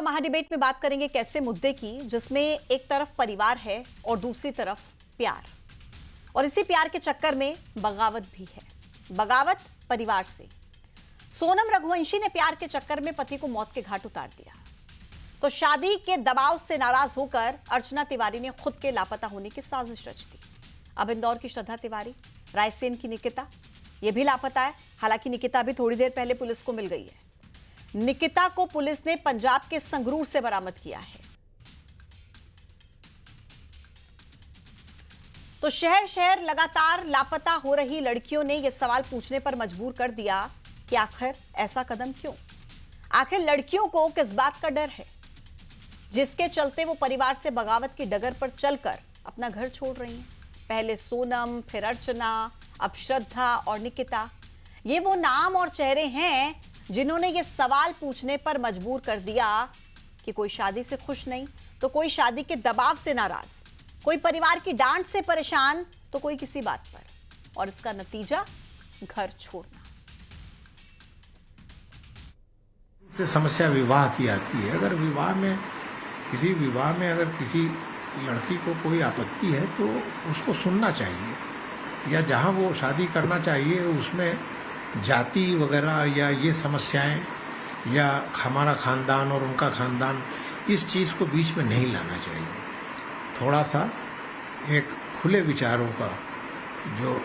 महाडिबेट में बात करेंगे कैसे मुद्दे की जिसमें एक तरफ परिवार है और दूसरी तरफ प्यार, और इसी प्यार के चक्कर में बगावत भी है। बगावत परिवार से। सोनम रघुवंशी ने प्यार के चक्कर में पति को मौत के घाट उतार दिया, तो शादी के दबाव से नाराज होकर अर्चना तिवारी ने खुद के लापता होने की साजिश रच दी। अब इंदौर की श्रद्धा तिवारी, रायसेन की निकिता, यह भी लापता है। हालांकि निकिता भी थोड़ी देर पहले पुलिस को मिल गई है। निकिता को पुलिस ने पंजाब के संगरूर से बरामद किया है। तो शहर शहर लगातार लापता हो रही लड़कियों ने यह सवाल पूछने पर मजबूर कर दिया कि आखिर ऐसा कदम क्यों? आखिर लड़कियों को किस बात का डर है जिसके चलते वो परिवार से बगावत की डगर पर चलकर अपना घर छोड़ रही हैं? पहले सोनम, फिर अर्चना, अब श्रद्धा और निकिता। ये वो नाम और चेहरे हैं जिन्होंने ये सवाल पूछने पर मजबूर कर दिया कि कोई शादी से खुश नहीं तो कोई शादी के दबाव से नाराज, कोई परिवार की डांट से परेशान तो कोई किसी बात पर, और इसका नतीजा घर छोड़ना। से समस्या विवाह की आती है। अगर विवाह में अगर किसी लड़की को कोई आपत्ति है तो उसको सुनना चाहिए, या जहां वो शादी करना चाहिए उसमें जाति वगैरह या ये समस्याएं या हमारा खानदान और उनका खानदान, इस चीज़ को बीच में नहीं लाना चाहिए। थोड़ा सा एक खुले विचारों का जो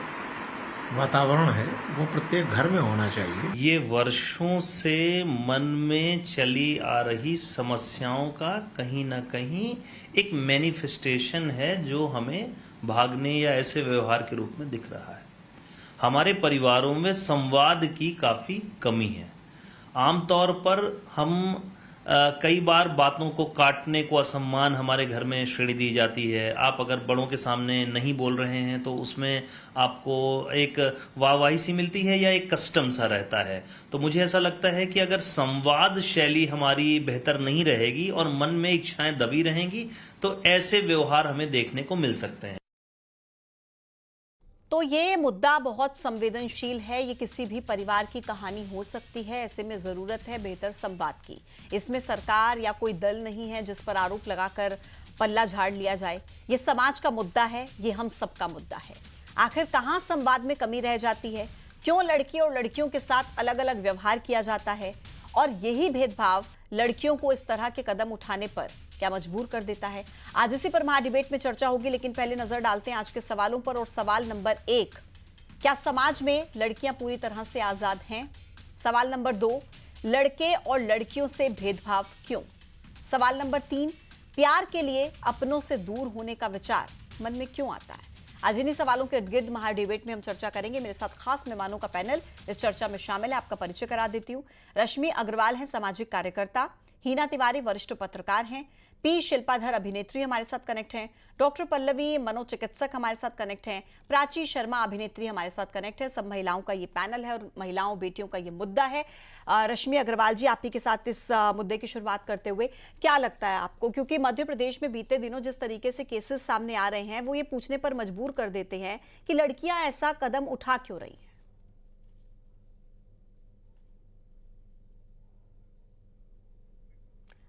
वातावरण है वो प्रत्येक घर में होना चाहिए। ये वर्षों से मन में चली आ रही समस्याओं का कहीं ना कहीं एक मैनिफेस्टेशन है जो हमें भागने या ऐसे व्यवहार के रूप में दिख रहा है। हमारे परिवारों में संवाद की काफ़ी कमी है। आमतौर पर हम कई बार बातों को काटने को असम्मान हमारे घर में श्रेणी दी जाती है। आप अगर बड़ों के सामने नहीं बोल रहे हैं तो उसमें आपको एक वाहवाही सी मिलती है या एक कस्टम सा रहता है। तो मुझे ऐसा लगता है कि अगर संवाद शैली हमारी बेहतर नहीं रहेगी और मन में इच्छाएं दबी रहेंगी तो ऐसे व्यवहार हमें देखने को मिल सकते हैं। तो ये मुद्दा बहुत संवेदनशील है। ये किसी भी परिवार की कहानी हो सकती है। ऐसे में जरूरत है बेहतर संवाद की। इसमें सरकार या कोई दल नहीं है जिस पर आरोप लगाकर पल्ला झाड़ लिया जाए। ये समाज का मुद्दा है, ये हम सबका मुद्दा है। आखिर कहां संवाद में कमी रह जाती है? क्यों लड़की और लड़कियों के साथ अलग अलग व्यवहार किया जाता है? और यही भेदभाव लड़कियों को इस तरह के कदम उठाने पर क्या मजबूर कर देता है? आज इसी पर महाडिबेट में चर्चा होगी, लेकिन पहले नजर डालते हैं आज के सवालों पर। और सवाल नंबर 1, क्या समाज में लड़कियां पूरी तरह से आजाद हैं? सवाल नंबर 2, लड़के और लड़कियों से भेदभाव क्यों? सवाल नंबर 3, प्यार के लिए अपनों से दूर होने का विचार मन में क्यों आता है? आज इन्हीं सवालों के इर्द गिर्द महाडिबेट में हम चर्चा करेंगे। मेरे साथ खास मेहमानों का पैनल इस चर्चा में शामिल है। आपका परिचय करा देती हूँ। रश्मि अग्रवाल हैं, सामाजिक कार्यकर्ता। हीना तिवारी वरिष्ठ पत्रकार हैं। पी शिल्पाधर अभिनेत्री हमारे साथ कनेक्ट हैं। डॉक्टर पल्लवी मनोचिकित्सक हमारे साथ कनेक्ट हैं। प्राची शर्मा अभिनेत्री हमारे साथ कनेक्ट है। सब महिलाओं का ये पैनल है और महिलाओं बेटियों का ये मुद्दा है। रश्मि अग्रवाल जी, आप ही के साथ इस मुद्दे की शुरुआत करते हुए क्या लगता है आपको, क्योंकि मध्य प्रदेश में बीते दिनों जिस तरीके से केसेस सामने आ रहे हैं वो ये पूछने पर मजबूर कर देते हैं कि लड़कियां ऐसा कदम उठा क्यों रही हैं?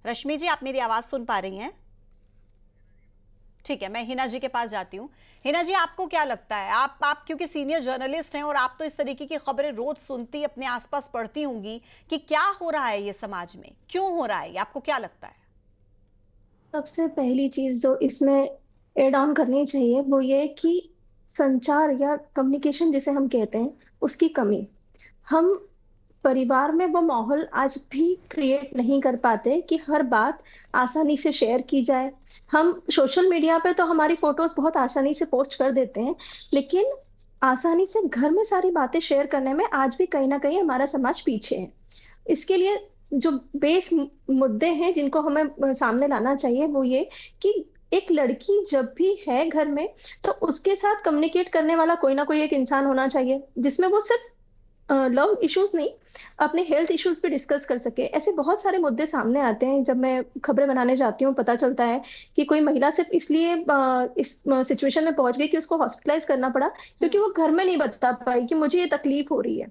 रश्मि जी, आप मेरी आवाज सुन पा रही हैं? ठीक है, मैं हिना जी के पास जाती हूँ। हिना जी, आपको क्या लगता है? आप क्योंकि सीनियर जर्नलिस्ट हैं और आप तो इस तरीके की खबरें रोज सुनती, अपने आसपास पढ़ती होंगी कि क्या हो रहा है ये समाज में, क्यों हो रहा है, आपको क्या लगता है? सबसे पहली चीज जो इसमें एड ऑन करनी चाहिए वो ये कि संचार या कम्युनिकेशन जिसे हम कहते हैं उसकी कमी। हम परिवार में वो माहौल आज भी क्रिएट नहीं कर पाते कि हर बात आसानी से शेयर की जाए। हम सोशल मीडिया पे तो हमारी फोटोज बहुत आसानी से पोस्ट कर देते हैं, लेकिन आसानी से घर में सारी बातें शेयर करने में आज भी कहीं ना कहीं हमारा समाज पीछे है। इसके लिए जो बेस मुद्दे हैं जिनको हमें सामने लाना चाहिए वो ये कि एक लड़की जब भी है घर में तो उसके साथ कम्युनिकेट करने वाला कोई ना कोई एक इंसान होना चाहिए, जिसमें वो सिर्फ लव इश्यूज नहीं, अपने हेल्थ इश्यूज भी डिस्कस कर सके। ऐसे बहुत सारे मुद्दे सामने आते हैं। जब मैं खबरें बनाने जाती हूँ पता चलता है कि कोई महिला सिर्फ इसलिए इस सिचुएशन में पहुंच गई कि उसको हॉस्पिटलाइज करना पड़ा क्योंकि वो घर में नहीं बता पाई कि मुझे ये तकलीफ हो रही है।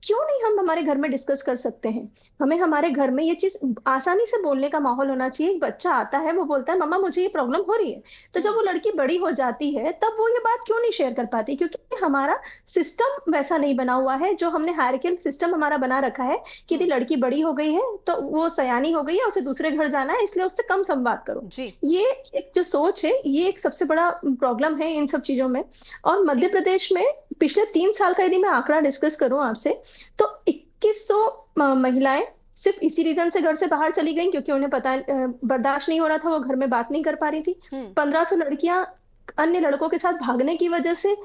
क्यों नहीं हम हमारे घर में डिस्कस कर सकते हैं? हमें हमारे घर में ये चीज आसानी से बोलने का माहौल होना चाहिए। एक बच्चा आता है, वो बोलता है मम्मा मुझे ये प्रॉब्लम हो रही है, तो जब वो लड़की बड़ी हो जाती है तब वो ये बात क्यों नहीं शेयर कर पाती? क्योंकि हमारा सिस्टम वैसा नहीं बना हुआ है, जो हमने हायरार्किकल सिस्टम हमारा बना रखा है कि यदि लड़की बड़ी हो गई है तो वो सयानी हो गई है, उसे दूसरे घर जाना है, इसलिए उससे कम संवाद करो। जी। ये एक जो सोच है, ये एक सबसे बड़ा प्रॉब्लम है इन सब चीजों में। और मध्य प्रदेश में पिछले 3 साल का यदि मैं आंकड़ा डिस्कस करूं आपसे, तो 2100 महिलाएं सिर्फ इसी रीजन से घर से बाहर चली गई, क्योंकि उन्हें पता बर्दाश्त नहीं हो रहा था, वो घर में बात नहीं कर पा रही थी। 1500 लड़कियां अन्य लड़कों के साथ भागने की वजह से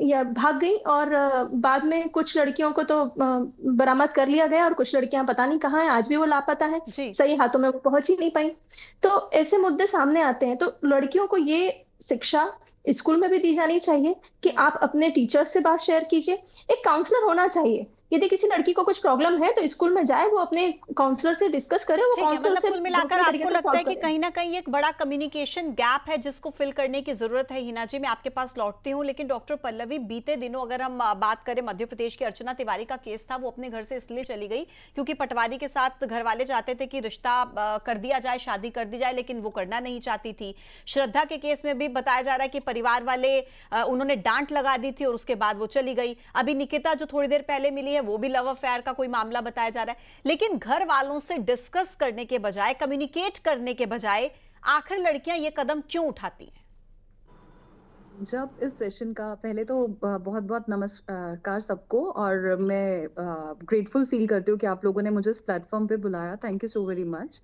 या भाग गई, और बाद में कुछ लड़कियों को तो बरामद कर लिया गया, और कुछ लड़कियां पता नहीं कहाँ हैं, आज भी वो लापता है, जी। सही हाथों में वो पहुंच ही नहीं पाई। तो ऐसे मुद्दे सामने आते हैं, तो लड़कियों को ये शिक्षा स्कूल में भी दी जानी चाहिए कि आप अपने टीचर्स से बात शेयर कीजिए। एक काउंसलर होना चाहिए, यदि किसी लड़की को कुछ प्रॉब्लम है तो स्कूल में जाए, वो अपने काउंसलर से डिस्कस करे, वो ठीक है, काउंसलर मतलब से कुल मिलाकर दूसरे तरीके आपको से लगता है सॉल्व कि करे। कहीं ना कहीं एक बड़ा कम्युनिकेशन गैप है जिसको फिल करने की जरूरत है। हिना जी, मैं आपके पास लौटती हूँ, लेकिन डॉक्टर पल्लवी, बीते दिनों अगर हम बात करें, मध्य प्रदेश की अर्चना तिवारी का केस था, वो अपने घर से इसलिए चली गई क्योंकि पटवारी के साथ घर वाले चाहते थे कि रिश्ता कर दिया जाए, शादी कर दी जाए, लेकिन वो करना नहीं चाहती थी। श्रद्धा के केस में भी बताया जा रहा है कि परिवार वाले उन्होंने डांट लगा दी थी और उसके बाद वो चली गई। अभी निकिता जो थोड़ी देर पहले मिली है, वो भी लव अफेयर का कोई मामला बताया जा रहा है। लेकिन घर वालों से डिस्कस करने के बजाय, कम्युनिकेट करने के बजाय, आखिर लड़कियां ये कदम क्यों उठाती हैं? जब इस सेशन का पहले तो बहुत-बहुत नमस्कार सबको, और मैं ग्रेटफुल फ़ील करती हूँ कि आप लोगों ने मुझे इस प्लेटफ़ॉर्म पे बुलाया। Thank you so very much.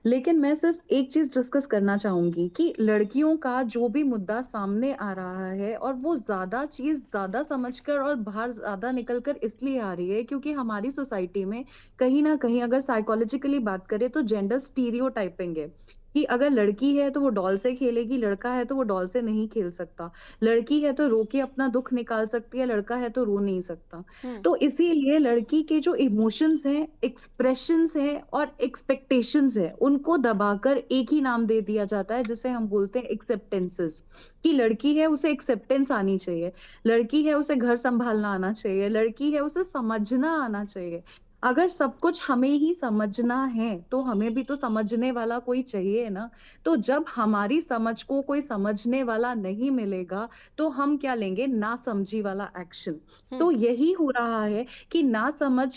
लेकिन मैं सिर्फ़ एक चीज़ डिस्कस करना चाहूँगी कि लड़कियों का जो भी मुद्दा सामने आ रहा है, और वो ज़्यादा समझकर और बाहर ज़्यादा निकल कर इसलिए आ रही है क्योंकि हमारी सोसाइटी में कहीं न कहीं अगर साइकोलॉजिकली बात करें तो जेंडर स्टीरियोटाइपिंग है कि अगर लड़की है तो वो डॉल से खेलेगी, लड़का है तो वो डॉल से नहीं खेल सकता। लड़की है तो रो के अपना दुःख निकाल सकती है, लड़का है तो रो नहीं सकता। तो इसीलिए लड़की के जो इमोशंस हैं, एक्सप्रेशंस हैं और एक्सपेक्टेशंस हैं, उनको दबाकर एक ही नाम दे दिया जाता है जिसे हम बोलते हैं एक्सेप्टेंसेस। कि लड़की है उसे एक्सेप्टेंस आनी चाहिए, लड़की है उसे घर सँभालना आना चाहिए, लड़की है उसे समझना आना चाहिए। अगर सब कुछ हमें ही समझना है, तो हमें भी तो समझने वाला कोई चाहिए ना। तो जब हमारी समझ को कोई समझने वाला नहीं मिलेगा, तो हम क्या लेंगे? नासमझी वाला एक्शन। तो यही हो रहा है कि नासमझ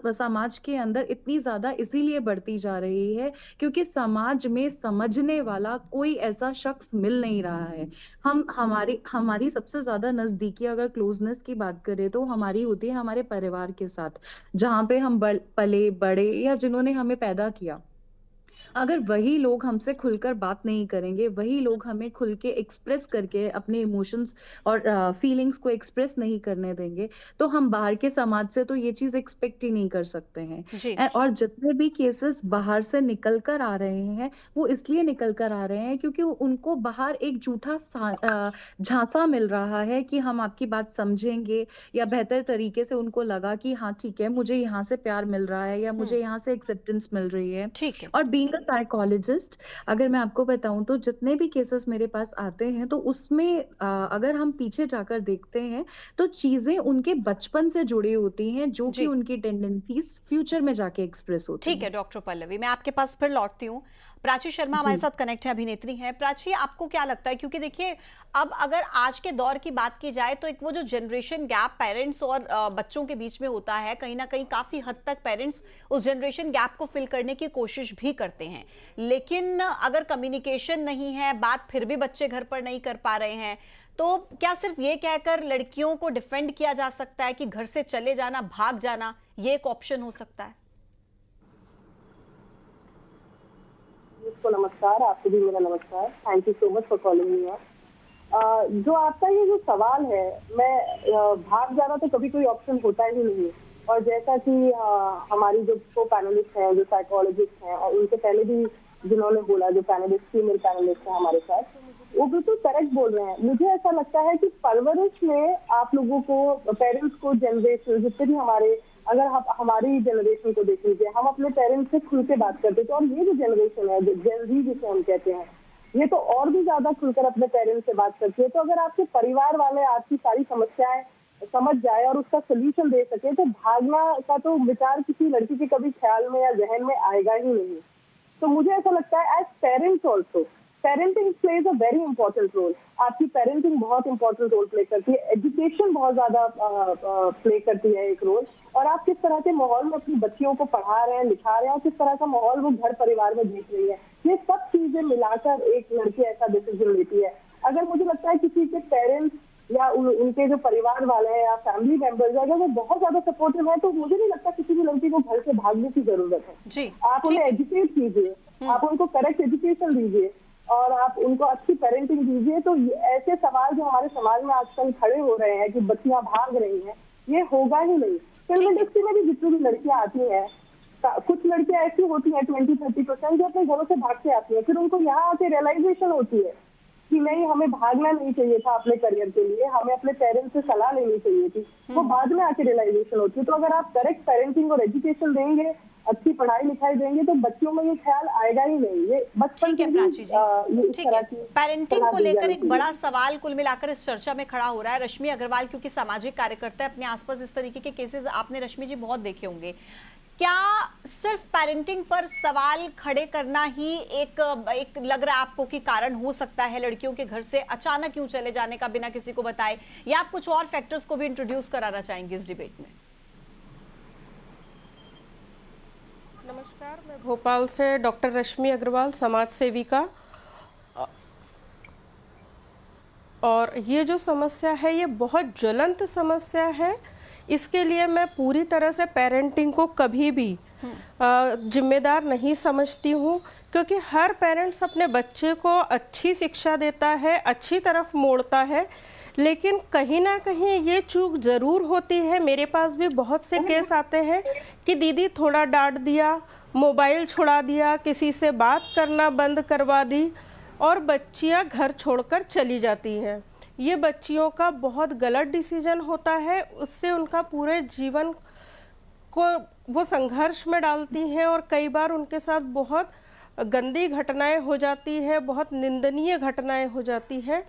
समाज के अंदर इतनी ज़्यादा इसीलिए बढ़ती जा रही है, क्योंकि समाज में समझने वाला कोई ऐसा शख्स मिल नहीं रहा है। हम हमारी हमारी सबसे ज़्यादा नज़दीकी अगर क्लोज़नेस की बात करें, तो हमारी होती है हमारे परिवार के साथ। जहाँ पे हम पले, बड़े या जिन्होंने हमें पैदा किया। अगर वही लोग हमसे खुलकर बात नहीं करेंगे, वही लोग हमें खुल के एक्सप्रेस करके अपने इमोशंस और फीलिंग्स को एक्सप्रेस नहीं करने देंगे, तो हम बाहर के समाज से तो ये चीज़ एक्सपेक्ट ही नहीं कर सकते हैं। जी। और जितने भी केसेस बाहर से निकल कर आ रहे हैं, वो इसलिए निकल कर आ रहे हैं क्योंकि उनको बाहर एक झूठा झांसा मिल रहा है कि हम आपकी बात समझेंगे, या बेहतर तरीके से उनको लगा कि हाँ, ठीक है, मुझे यहाँ से प्यार मिल रहा है या मुझे यहाँ से एक्सेप्टेंस मिल रही है। ठीक है। और बीइंग अ साइकोलॉजिस्ट, अगर मैं आपको बताऊँ तो जितने भी केसेस मेरे पास आते हैं, तो उसमें अगर हम पीछे जाकर देखते हैं, तो चीज़ें उनके बचपन से जुड़ी होती हैं, जो कि जी। उनकी टेंडेंसीज़ फ्यूचर में जाके एक्सप्रेस होती ठीक है हैं। डॉक्टर पल्लवी, मैं आपके पास फिर लौटती हूँ। प्राची शर्मा हमारे जी। साथ कनेक्ट है, अभिनेत्री हैं। प्राची, आपको क्या लगता है, क्योंकि देखिए अब अगर आज के दौर की बात की जाए तो एक वो जो जनरेशन गैप पेरेंट्स और बच्चों के बीच में होता है, कहीं ना कहीं काफी हद तक पेरेंट्स उस जनरेशन गैप को फिल करने की कोशिश भी करते हैं, लेकिन अगर कम्युनिकेशन नहीं है, बात फिर भी बच्चे घर पर नहीं कर पा रहे हैं, तो क्या सिर्फ ये कहकर लड़कियों को डिफेंड किया जा सकता है कि घर से चले जाना, भाग जाना, ये एक ऑप्शन हो सकता है? आपको नमस्कार, आपको भी मेरा नमस्कार। Thank you so much for calling me. जो आपका ये जो सवाल है, मैं भाग जाना तो कभी कोई ऑप्शन होता ही नहीं। और जैसा कि हमारी जो को पैनलिस्ट हैं, जो साइकोलॉजिस्ट हैं, और उनसे पहले भी जिन्होंने बोला, जो पैनलिस्ट फीमेल पैनलिस्ट है हमारे साथ, वो बिल्कुल करेक्ट बोल रहे हैं। मुझे ऐसा लगता है कि परवरिश में आप लोगों को, पेरेंट्स को, जनरेशन जितने भी अगर आप हमारी जनरेशन को देख लीजिए, हम अपने पेरेंट्स से खुल के बात करते थे, और ये जो जनरेशन है, जेन ज़ी जिसे हम कहते हैं, ये तो और भी ज्यादा खुलकर अपने पेरेंट्स से बात करती है। तो अगर आपके परिवार वाले आपकी सारी समस्याएं समझ जाए और उसका सोल्यूशन दे सके, तो भागना का तो विचार किसी लड़की के कभी ख्याल में या जहन में आएगा ही नहीं। तो मुझे ऐसा लगता है as parents also, parenting plays a very important role. आपकी पेरेंटिंग बहुत इंपॉर्टेंट रोल प्ले करती है, एजुकेशन बहुत ज्यादा प्ले करती है एक रोल, और आप किस तरह के माहौल में अपनी बच्चियों को पढ़ा रहे हैं, लिखा रहे हैं, और किस तरह का माहौल वो घर परिवार में देख रही है, ये सब चीजें मिलाकर एक लड़की ऐसा डिसीजन लेती है। अगर मुझे लगता है किसी के पेरेंट्स या उनके जो परिवार वाले हैं या फैमिली मेंबर्स है, अगर वो बहुत ज्यादा सपोर्टिव है, तो मुझे नहीं लगता किसी भी लड़की को घर से भागने की जरूरत है। जी, आप उन्हें एजुकेट कीजिए, आप उनको करेक्ट एजुकेशन दीजिए और आप उनको अच्छी पेरेंटिंग दीजिए। तो ऐसे सवाल जो हमारे समाज में आजकल खड़े हो रहे हैं कि बच्चियां भाग रही हैं, ये होगा ही नहीं। फिल्म इंडस्ट्री में भी जितनी भी लड़कियां आती हैं, कुछ लड़कियां ऐसी होती हैं 20-30% जो अपने घरों से भाग के आती हैं, फिर उनको यहाँ आके रियलाइजेशन होती है कि नहीं, हमें भागना नहीं चाहिए था अपने करियर के लिए, हमें अपने पेरेंट्स से सलाह लेनी चाहिए थी। वो बाद में आके रियलाइजेशन होती है। तो अगर आप करेक्ट पेरेंटिंग और एजुकेशन देंगे, अच्छी पढ़ाई लिखाई देंगे, तो बच्चियों में ये ख्याल आएगा ही नहीं। ये बचपन ठीक है से प्राची जी, ये इस ठीक तरह है। की पेरेंटिंग सलाह को दी लेकर जानी एक चाहिए। बड़ा सवाल कुल मिलाकर इस चर्चा में खड़ा हो रहा है। रश्मि अग्रवाल, क्योंकि सामाजिक कार्यकर्ता है, अपने आसपास इस तरीके के केसेस आपने रश्मि जी बहुत देखे होंगे। क्या सिर्फ पेरेंटिंग पर सवाल खड़े करना ही एक लग रहा है आपको कि कारण हो सकता है लड़कियों के घर से अचानक क्यों चले जाने का बिना किसी को बताए, या आप कुछ और फैक्टर्स को भी इंट्रोड्यूस कराना चाहेंगे इस डिबेट में? नमस्कार, मैं भोपाल से डॉक्टर रश्मि अग्रवाल, समाज सेविका। और ये जो समस्या है ये बहुत ज्वलंत समस्या है। इसके लिए मैं पूरी तरह से पेरेंटिंग को कभी भी जिम्मेदार नहीं समझती हूँ, क्योंकि हर पेरेंट्स अपने बच्चे को अच्छी शिक्षा देता है, अच्छी तरफ मोड़ता है, लेकिन कहीं ना कहीं ये चूक ज़रूर होती है। मेरे पास भी बहुत से केस आते हैं कि दीदी थोड़ा डांट दिया, मोबाइल छुड़ा दिया, किसी से बात करना बंद करवा दी और बच्चियां घर छोड़कर चली जाती हैं। ये बच्चियों का बहुत गलत डिसीजन होता है, उससे उनका पूरे जीवन को वो संघर्ष में डालती हैं और कई बार उनके साथ बहुत गंदी घटनाएं हो जाती है, बहुत निंदनीय घटनाएं हो जाती है।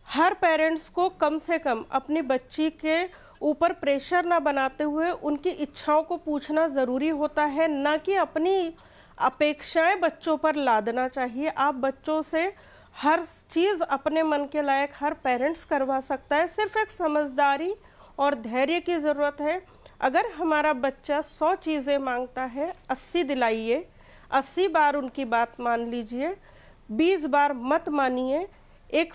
हर पेरेंट्स को कम से कम अपनी बच्ची के ऊपर प्रेशर ना बनाते हुए उनकी इच्छाओं को पूछना ज़रूरी होता है, ना कि अपनी अपेक्षाएं बच्चों पर लादना चाहिए। आप बच्चों से हर चीज़ अपने मन के लायक हर पेरेंट्स करवा सकता है, सिर्फ एक समझदारी और धैर्य की ज़रूरत है। अगर हमारा बच्चा 100 चीज़ें मांगता है, 80 दिलाइए, 80 बार उनकी बात मान लीजिए, 20 बार मत मानिए। एक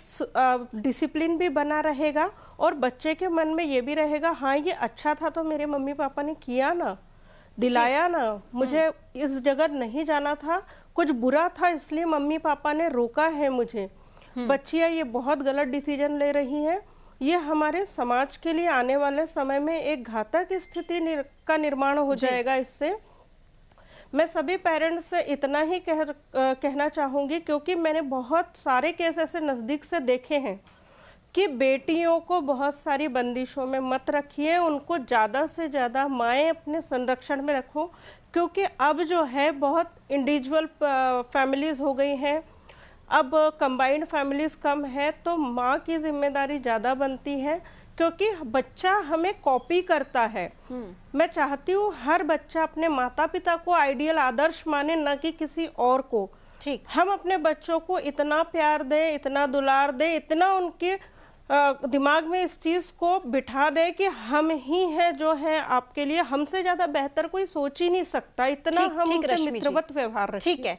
डिसिप्लिन भी बना रहेगा और बच्चे के मन में ये भी रहेगा, हाँ ये अच्छा था तो मेरे मम्मी पापा ने किया ना, दिलाया ना, मुझे इस जगह नहीं जाना था, कुछ बुरा था इसलिए मम्मी पापा ने रोका है मुझे। बच्चियां ये बहुत गलत डिसीजन ले रही हैं। ये हमारे समाज के लिए आने वाले समय में एक घातक स्थिति का निर्माण हो जाएगा। इससे मैं सभी पेरेंट्स से इतना ही कहना चाहूँगी, क्योंकि मैंने बहुत सारे केस ऐसे नज़दीक से देखे हैं कि बेटियों को बहुत सारी बंदिशों में मत रखिए, उनको ज़्यादा से ज़्यादा माएँ अपने संरक्षण में रखो, क्योंकि अब जो है बहुत इंडिविजुअल फैमिलीज़ हो गई हैं, अब कंबाइंड फैमिलीज़ कम है, तो माँ की जिम्मेदारी ज़्यादा बनती है, क्योंकि बच्चा हमें कॉपी करता है। मैं चाहती हूँ हर बच्चा अपने माता पिता को आइडियल आदर्श माने, न कि किसी और को। ठीक, हम अपने बच्चों को इतना प्यार दें, इतना दुलार दें, इतना उनके दिमाग में इस चीज को बिठा दे कि हम ही हैं जो हैं आपके लिए, हमसे ज्यादा बेहतर कोई सोच ही नहीं सकता, इतना हम उनसे मित्रवत व्यवहार रखें। ठीक है।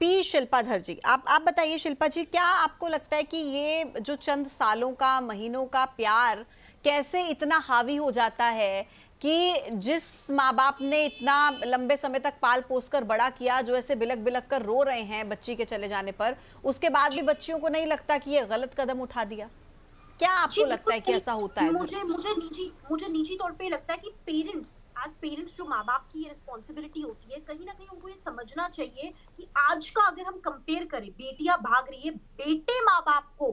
पी शिल्पाधर जी, आप बताइए शिल्पा जी, क्या आपको लगता है कि ये जो चंद सालों का, महीनों का प्यार कैसे इतना हावी हो जाता है कि जिस माँ बाप ने इतना लंबे समय तक पाल पोस कर बड़ा किया, जो ऐसे बिलक बिलक कर रो रहे हैं बच्ची के चले जाने पर, उसके बाद भी बच्चियों को नहीं लगता कि ये गलत कदम उठा दिया? क्या आपको लगता है कि ऐसा होता है? मुझे निजी तौर पे लगता है कि पेरेंट्स जो माँ बाप की ये रिस्पॉन्सिबिलिटी होती है, कहीं ना कहीं उनको ये समझना चाहिए कि आज का अगर हम कंपेयर करें, बेटियां भाग रही है, बेटे माँ बाप को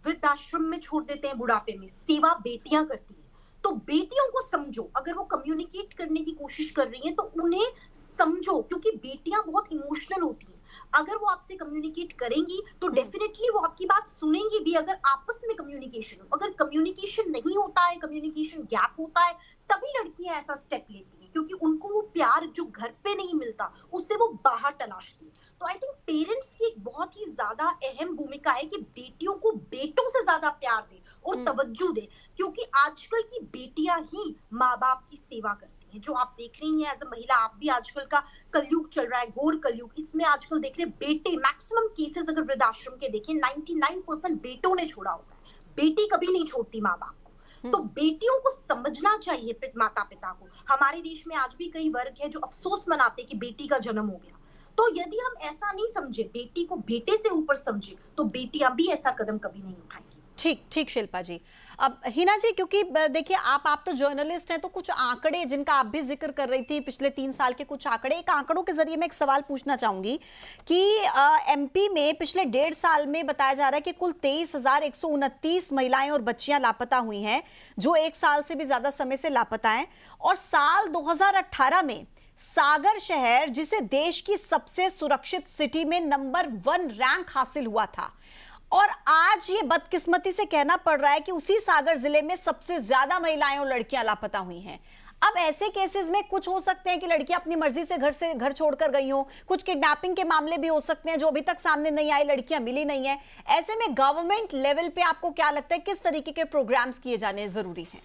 वृद्धाश्रम में छोड़ देते हैं, बुढ़ापे में सेवा बेटियां करती है। तो बेटियों को समझो, अगर वो कम्युनिकेट करने की कोशिश कर रही हैं तो उन्हें समझो, क्योंकि बेटियां बहुत इमोशनल होती हैं। अगर वो आपसे कम्युनिकेट करेंगी तो डेफिनेटली वो आपकी बात सुनेंगी भी, अगर आपस में कम्युनिकेशन हो। अगर कम्युनिकेशन नहीं होता है, कम्युनिकेशन गैप होता है, तभी लड़कियां ऐसा स्टेप लेती हैं, क्योंकि उनको वो प्यार जो घर पे नहीं मिलता उससे वो बाहर तलाशती है। तो आई थिंक पेरेंट्स की एक बहुत ही ज्यादा अहम भूमिका है कि बेटियों को बेटों से ज्यादा प्यार दे और तवज्जो दे, क्योंकि आजकल की बेटियां ही माँ बाप की सेवा करती हैं। जो आप देख रही हैं एज अ महिला, आप भी आजकल का कलयुग चल रहा है, घोर कलयुग, इसमें आजकल देख रहे बेटे, मैक्सिमम केसेस अगर वृद्धाश्रम के देखें 99% बेटों ने छोड़ा होता है, बेटी कभी नहीं छोड़ती माँ बाप को। तो बेटियों को समझना चाहिए माता पिता को। हमारे देश में आज भी कई वर्ग है जो अफसोस मनाते कि बेटी का जन्म हो गया। तो यदि हम ऐसा नहीं समझे, बेटी को बेटे से ऊपर समझे, तो बेटियां भी ऐसा कदम कभी नहीं उठाएंगी। ठीक ठीक शिल्पा जी। अब हिना जी, क्योंकि देखिए आप तो जर्नलिस्ट हैं, तो कुछ आंकड़े जिनका आप भी जिक्र कर रही थी, पिछले 3 साल के कुछ आंकड़े, एक आंकड़ों के जरिए मैं एक सवाल पूछना चाहूंगी कि एमपी में पिछले 1.5 साल में बताया जा रहा है कि कुल 23,129 महिलाएं और बच्चियां लापता हुई हैं, जो 1 साल से भी ज्यादा समय से लापता हैं। और साल 2018 में सागर शहर, जिसे देश की सबसे सुरक्षित सिटी में नंबर 1 रैंक हासिल हुआ था, और आज ये बदकिस्मती से कहना पड़ रहा है कि उसी सागर जिले में सबसे ज्यादा महिलाएं और लड़कियां लापता हुई हैं। अब ऐसे केसेस में कुछ हो सकते हैं कि लड़कियां अपनी मर्जी से घर छोड़कर गई हो, कुछ किडनैपिंग के मामले भी हो सकते हैं जो अभी तक सामने नहीं आए, लड़कियां मिली नहीं है। ऐसे में गवर्नमेंट लेवल पे आपको क्या लगता है किस तरीके के प्रोग्राम्स किए जाने जरूरी हैं?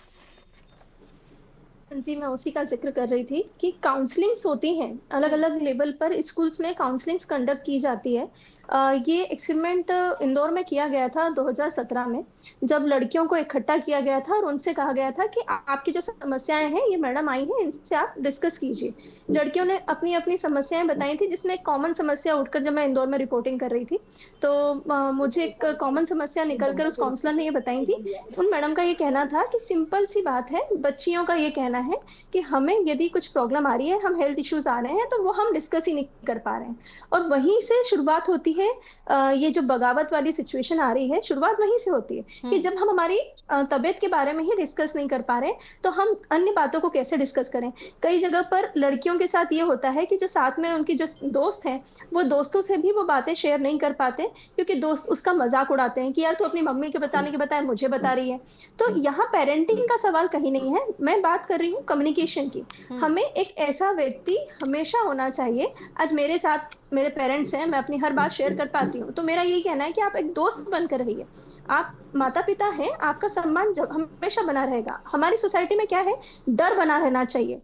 जी, मैं उसी का जिक्र कर रही थी कि काउंसलिंग्स होती हैं अलग अलग लेवल पर, स्कूल्स में काउंसलिंग्स कंडक्ट की जाती है। ये एक्सपेरिमेंट इंदौर में किया गया था 2017 में, जब लड़कियों को इकट्ठा किया गया था और उनसे कहा गया था कि आपकी जो समस्याएं हैं, ये मैडम आई हैं, इनसे आप डिस्कस कीजिए। लड़कियों ने अपनी अपनी समस्याएं बताई थी, जिसमें एक कॉमन समस्या उठकर, जब मैं इंदौर में रिपोर्टिंग कर रही थी तो मुझे एक कॉमन समस्या निकलकर उस काउंसलर ने ये बताई थी। उन मैडम का ये कहना था कि सिंपल सी बात है, बच्चियों का ये कहना है कि हमें यदि कुछ प्रॉब्लम आ रही है, हम हेल्थ इश्यूज आ रहे हैं, तो वो हम डिस्कस ही नहीं कर पा रहे हैं। और वहीं से शुरुआत होती है। ये जो बगावत वाली सिचुएशन आ रही है, शुरुआत वहीं से होती है कि जब हम हमारी तबीयत के बारे में ही डिस्कस नहीं कर पा रहे, तो हम अन्य बातों को कैसे डिस्कस करें। कई जगह पर लड़कियों के साथ ये होता है कि जो साथ में उनकी जो दोस्त हैं, वो दोस्तों से भी वो बातें शेयर नहीं कर पाते, क्योंकि दोस्त उसका मजाक उड़ाते हैं कि यार तू अपनी मम्मी के बताने के बताए मुझे बता रही है। तो यहाँ पेरेंटिंग का सवाल कहीं नहीं है, मैं बात कर रही हूँ कम्युनिकेशन की। हमें एक ऐसा व्यक्ति हमेशा होना चाहिए। आज मेरे साथ मेरे पेरेंट्स हैं, मैं अपनी हर बात शेयर कर पाती हूँ, तो मेरा यही कहना है कि आप एक दोस्त बनकर रहिए। आप माता पिता हैं, आपका सम्मान हमेशा बना रहेगा। हमारी सोसाइटी में क्या है, डर बना रहना चाहिए।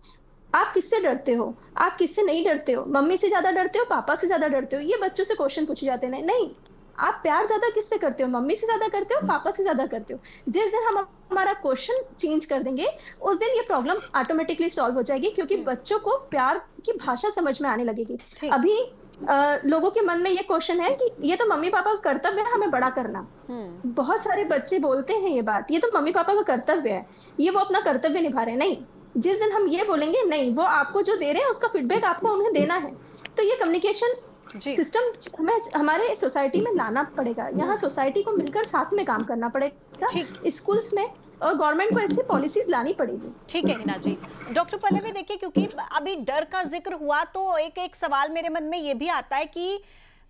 आप किससे डरते हो, आप किससे नहीं डरते हो, मम्मी से ज्यादा डरते हो, पापा से ज्यादा डरते हो, ये बच्चों से क्वेश्चन पूछे जाते हैं। नहीं, आप प्यार ज्यादा किससे करते हो, मम्मी से ज्यादा करते हो, पापा से ज्यादा करते हो। जिस दिन हम हमारा क्वेश्चन चेंज कर देंगे, उस दिन ये प्रॉब्लम ऑटोमेटिकली सॉल्व हो जाएगी, क्योंकि बच्चों को प्यार की भाषा समझ में आने लगेगी। अभी लोगों के मन में ये क्वेश्चन है कि ये तो मम्मी पापा का कर्तव्य है हमें बड़ा करना। बहुत सारे बच्चे बोलते हैं ये बात, ये तो मम्मी पापा का कर्तव्य है, ये वो अपना कर्तव्य निभा रहे हैं। नहीं, जिस दिन हम ये बोलेंगे नहीं, वो आपको जो दे रहे हैं उसका फीडबैक आपको उन्हें देना है, तो ये कम्युनिकेशन सिस्टम हमें हमारे सोसाइटी में लाना पड़ेगा। यहाँ सोसाइटी को मिलकर साथ में काम करना पड़ेगा, स्कूल्स में, और गवर्नमेंट को ऐसी पॉलिसीज लानी पड़ेगी। ठीक है हिना जी। डॉक्टर पल्लवी, देखिए क्योंकि अभी डर का जिक्र हुआ, तो एक सवाल मेरे मन में ये भी आता है कि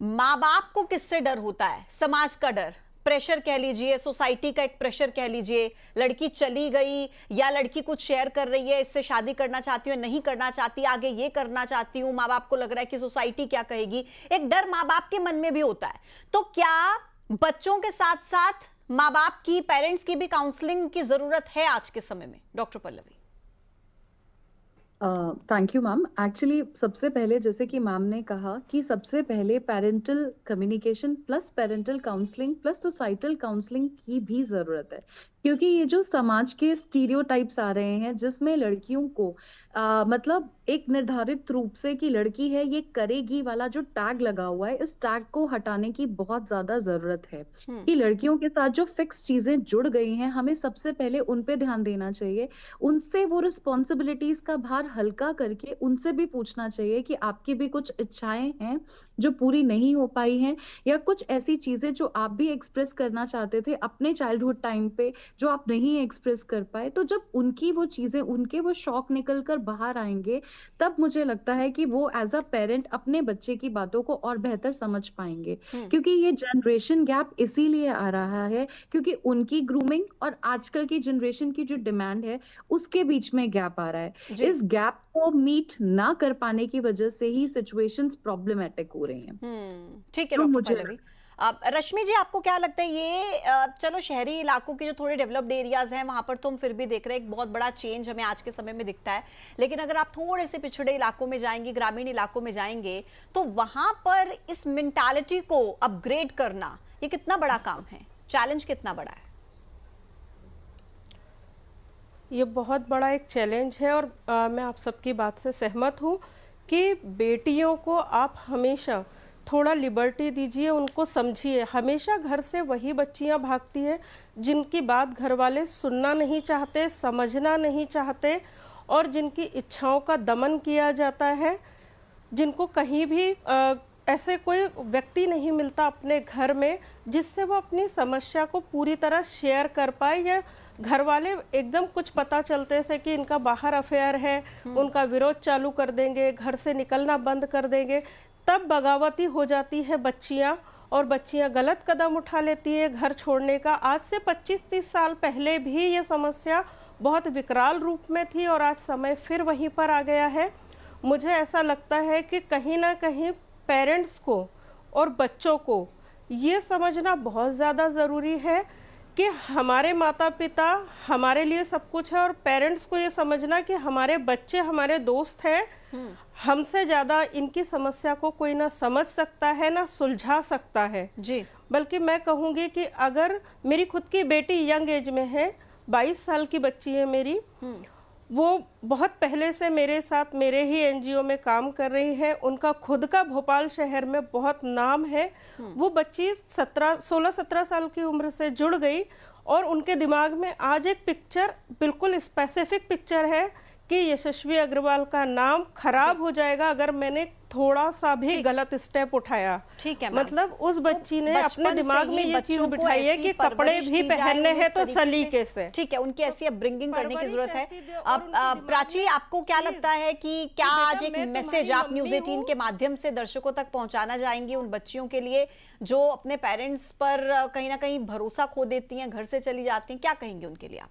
माँ बाप को किससे डर होता है? समाज का डर, प्रेशर कह लीजिए, सोसाइटी का एक प्रेशर कह लीजिए, लड़की चली गई या लड़की कुछ शेयर कर रही है, इससे शादी करना चाहती हूँ, नहीं करना चाहती, आगे ये करना चाहती हूँ, माँ बाप को लग रहा है कि सोसाइटी क्या कहेगी, एक डर माँ बाप के मन में भी होता है। तो क्या बच्चों के साथ साथ माँ बाप की, पेरेंट्स की भी काउंसलिंग की जरूरत है आज के समय में? Doctor Pallavi. Thank you ma'am. Actually सबसे पहले, जैसे कि मैम ने कहा, कि सबसे पहले parental communication plus parental counselling plus societal counselling की भी ज़रूरत है, क्योंकि ये जो समाज के स्टीरियोटाइप्स आ रहे हैं, जिसमें लड़कियों को मतलब एक निर्धारित रूप से कि लड़की है ये करेगी वाला जो टैग लगा हुआ है, इस टैग को हटाने की बहुत ज़्यादा ज़रूरत है। कि लड़कियों के साथ जो फिक्स चीज़ें जुड़ गई हैं, हमें सबसे पहले उन पे ध्यान देना चाहिए। उनसे वो रिस्पॉन्सिबिलिटीज़ का भार हल्का करके उनसे भी पूछना चाहिए कि आपकी भी कुछ इच्छाएं हैं जो पूरी नहीं हो पाई हैं, या कुछ ऐसी चीज़ें जो आप भी एक्सप्रेस करना चाहते थे अपने चाइल्डहुड टाइम पे, जो आप नहीं एक्सप्रेस कर पाए, तो जब उनकी वो चीज़ें, उनके वो शौक निकल कर बाहर आएँगे, तब मुझे लगता है कि वो एज़ अ पेरेंट अपने बच्चे की बातों को और बेहतर समझ पाएँगे। क्योंकि ये जनरेशन गैप इसीलिए आ रहा है क्योंकि उनकी ग्रूमिंग और आजकल की जनरेशन की जो डिमांड है, उसके बीच में गैप आ रहा है। जी। इस गैप को मीट ना कर पाने की वजह से ही सिचुएशंस प्रॉब्लमैटिक हो रही हैं। ठीक है तो डॉक्टर मुझे पल्लवी। रश्मि जी, आपको क्या लगता है ये चलो शहरी इलाकों के जो थोड़े डेवलप्ड एरियाज हैं वहां पर तो हम फिर भी देख रहे हैं एक बहुत बड़ा चेंज हमें आज के समय में दिखता है, लेकिन अगर आप थोड़े से पिछड़े इलाकों में जाएंगे, ग्रामीण इलाकों में जाएंगे, तो वहां पर इस मेंटालिटी को अपग्रेड करना ये कितना बड़ा काम है, चैलेंज कितना बड़ा है? ये बहुत बड़ा एक चैलेंज है और मैं आप सबकी बात से सहमत हूँ कि बेटियों को आप हमेशा थोड़ा लिबर्टी दीजिए, उनको समझिए। हमेशा घर से वही बच्चियां भागती हैं जिनकी बात घर वाले सुनना नहीं चाहते, समझना नहीं चाहते और जिनकी इच्छाओं का दमन किया जाता है, जिनको कहीं भी ऐसे कोई व्यक्ति नहीं मिलता अपने घर में जिससे वो अपनी समस्या को पूरी तरह शेयर कर पाए, या घर वाले एकदम कुछ पता चलते से कि इनका बाहर अफेयर है, उनका विरोध चालू कर देंगे, घर से निकलना बंद कर देंगे, तब बगावती हो जाती है बच्चियां और बच्चियां गलत कदम उठा लेती है घर छोड़ने का। आज से 25-30 साल पहले भी ये समस्या बहुत विकराल रूप में थी और आज समय फिर वहीं पर आ गया है। मुझे ऐसा लगता है कि कहीं ना कहीं पेरेंट्स को और बच्चों को ये समझना बहुत ज़्यादा ज़रूरी है कि हमारे माता पिता हमारे लिए सब कुछ है और पेरेंट्स को ये समझना कि हमारे बच्चे हमारे दोस्त हैं, हमसे ज़्यादा इनकी समस्या को कोई ना समझ सकता है ना सुलझा सकता है जी। बल्कि मैं कहूँगी कि अगर मेरी खुद की बेटी यंग एज में है, 22 साल की बच्ची है मेरी, वो बहुत पहले से मेरे साथ मेरे ही एनजीओ में काम कर रही है, उनका खुद का भोपाल शहर में बहुत नाम है। वो बच्ची 16-17 साल की उम्र से जुड़ गई और उनके दिमाग में आज एक पिक्चर, बिल्कुल स्पेसिफिक पिक्चर है कि यशस्वी अग्रवाल का नाम खराब हो जाएगा अगर मैंने थोड़ा सा भी गलत स्टेप उठाया। ठीक है, मतलब उस बच्ची ने अपने बचपन दिमाग से में ही ये चीज बच्चों को बिठाई है ऐसी कि कपड़े परवरिश भी दी जाए, पहनने उन्हें हैं इस तो तरीके सलीके से। ठीक है, उनकी ऐसी अपब्रिंगिंग करने की परवरिश जरूरत है। ऐसी दे और उनके दिमाग प्राची, में आपको क्या चीज लगता है कि क्या बेटा आज एक मैं मैसेज तुम्हारी आप न्यूज मम्मी 18 हूँ। के माध्यम से दर्शकों तक पहुंचाना चाहेंगी उन बच्चियों के लिए जो अपने पेरेंट्स पर कहीं ना कहीं भरोसा खो देती हैं, घर से चली जाती हैं, क्या कहेंगे उनके लिए आप?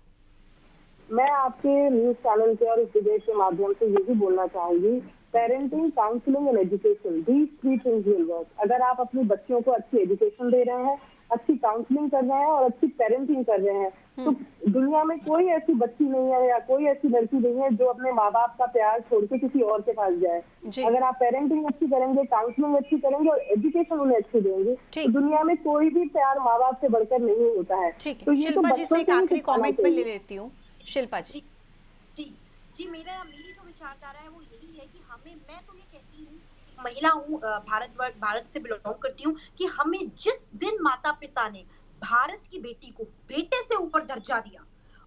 मैं आपके न्यूज चैनल के और इस विदेश के माध्यम से यही बोलना चाहूंगी, parenting, counselling and education, these 3 things will work. अगर आप अपनी बच्चियों को अच्छी एजुकेशन दे रहे हैं, अच्छी काउंसलिंग कर रहे हैं और अच्छी पेरेंटिंग कर रहे हैं, तो दुनिया में कोई ऐसी बच्ची नहीं है या कोई ऐसी लड़की नहीं है जो अपने माँ बाप का प्यार छोड़ के किसी और के पास जाए। अगर आप पेरेंटिंग अच्छी करेंगे, काउंसलिंग अच्छी करेंगे और एजुकेशन उन्हें अच्छी देंगे, तो दुनिया में कोई भी प्यार माँ बाप से बढ़कर नहीं होता है। ठीक तो है, ये तो शिल्पा जी से बचपन एक से ही आखिरी सिखाना कमेंट में ले चाहिए। लेती हूँ। शिल्पा जी। जी जी, मेरी जो विचारधारा है वो यही है कि हमें, मैं तो ये कहती हूँ, महिला हूँ, भारत से बिलोंग करती हूँ, कि हमें जिस दिन माता पिता ने भारत की बेटी को बेटे से ऊपर दर्जा दिया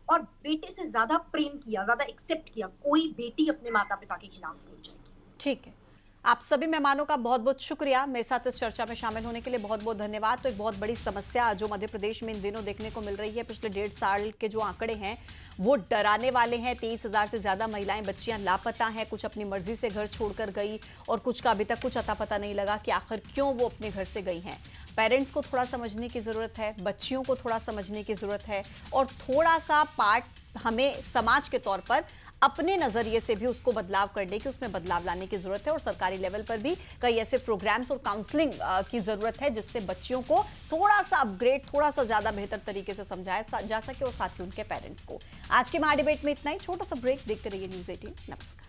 और बेटे से ज्यादा प्रेम किया, ज्यादा एक्सेप्ट किया, कोई बेटी अपने माता पिता के खिलाफ नहीं जाएगी। ठीक है, आप सभी मेहमानों का बहुत बहुत शुक्रिया मेरे साथ इस चर्चा में शामिल होने के लिए, बहुत बहुत धन्यवाद। तो एक बहुत बड़ी समस्या जो मध्य प्रदेश में इन दिनों देखने को मिल रही है, पिछले 1.5 साल के जो आंकड़े हैं वो डराने वाले हैं। 23,000 से ज्यादा महिलाएं, बच्चियां लापता हैं, कुछ अपनी मर्जी से घर छोड़कर गई और कुछ का अभी तक कुछ अता पता नहीं लगा कि आखिर क्यों वो अपने घर से गई हैं। पेरेंट्स को थोड़ा समझने की जरूरत है, बच्चियों को थोड़ा समझने की जरूरत है और थोड़ा सा पार्ट हमें समाज के तौर पर अपने नजरिए से भी उसको बदलाव करने की, उसमें बदलाव लाने की जरूरत है। और सरकारी लेवल पर भी कई ऐसे प्रोग्राम्स और काउंसलिंग की जरूरत है जिससे बच्चियों को थोड़ा सा अपग्रेड, थोड़ा सा ज्यादा बेहतर तरीके से समझाया जा सके और साथ ही उनके पेरेंट्स को। आज के महाडिबेट में इतना ही, छोटा सा ब्रेक, देखते रहिए न्यूज़ 18। नमस्कार।